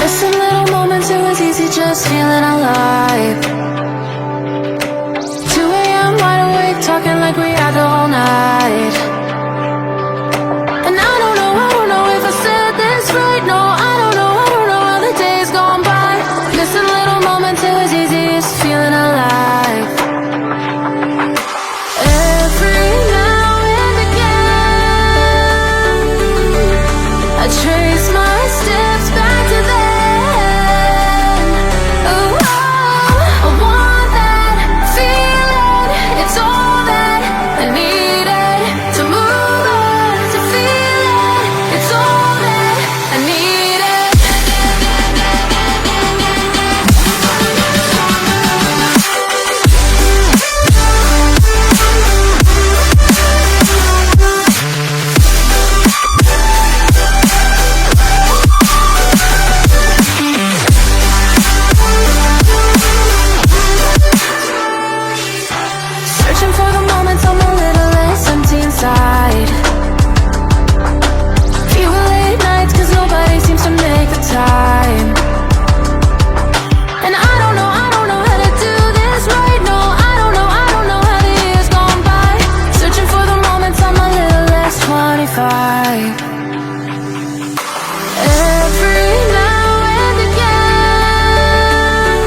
Missing little moments, it was easy just feeling alive. 2 a.m. wide awake, talking like we had the whole night. And I don't know if I said this right. No, I don't know how the days gone by. Missing little moments, it was easy just feeling alive. Every now and again, I trace my steps back to then. Oh, I want that feeling. It's all that I needed to move on, to feel it. It's all that I needed. Searching for the moments I'm a little less empty inside. Fewer late nights cause nobody seems to make the time. And I don't know how to do this right. No, I don't know how the years gone by. Searching for the moments I'm a little less 25. Every now and again,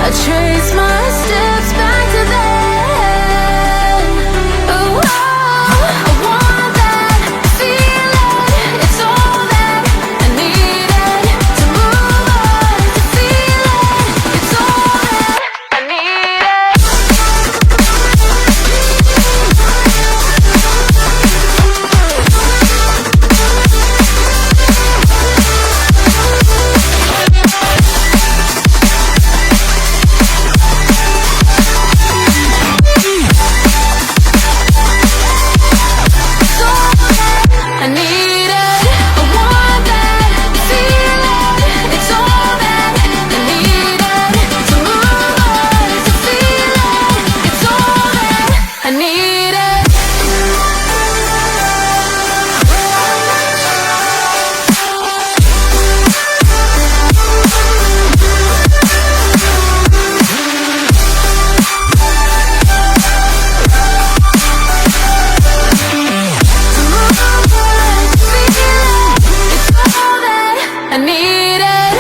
I trace my steps back to then. Oh, I want that feeling. It's all that I needed to move on, to feel it. It's all that I needed. I needed. I want that feeling. It's all that I needed to move on, to feel it. It's all that I needed. I needed.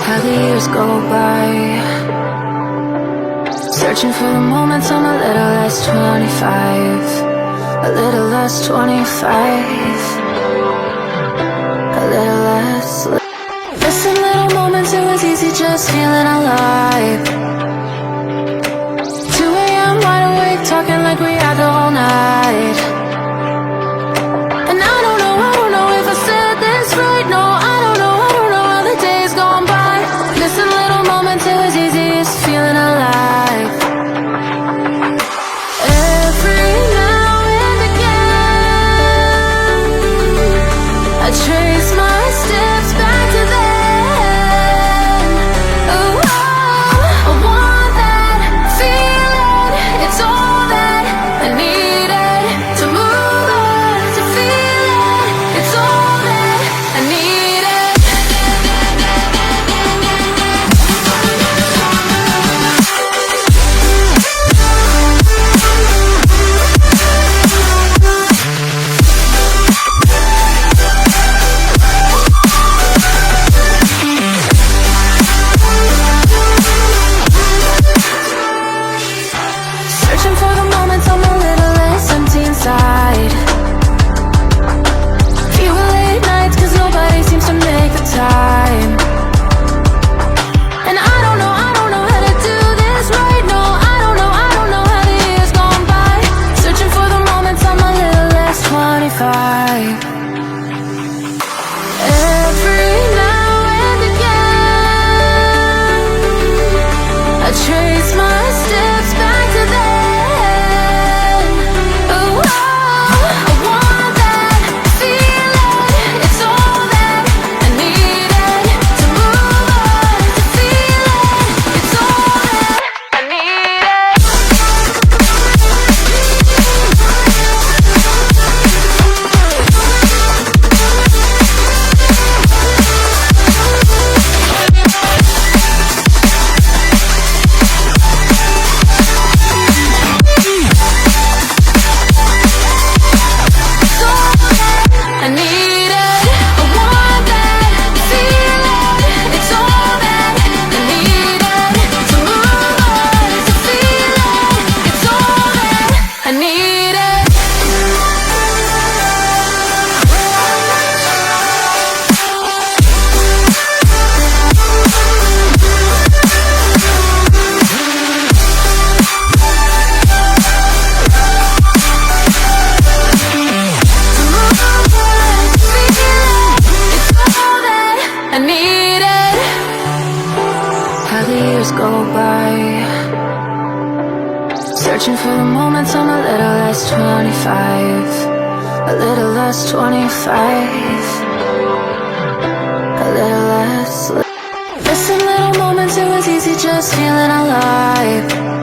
How the years go by, searching for the moments I'm a little less 25. A little less 25. A little less. Missing little moments, it was easy just feeling alive. 2 a.m. wide awake, talking like we had the whole night. And I don't know if I said this right. No, I don't know how the days gone by. Missing little moments, it was easy just feeling alive. Every now and again, I trace my steps back to then. Oh, I searching for the moments I'm a little less 25, a little less 25, a little less. Listen, little moments, it was easy just feeling alive.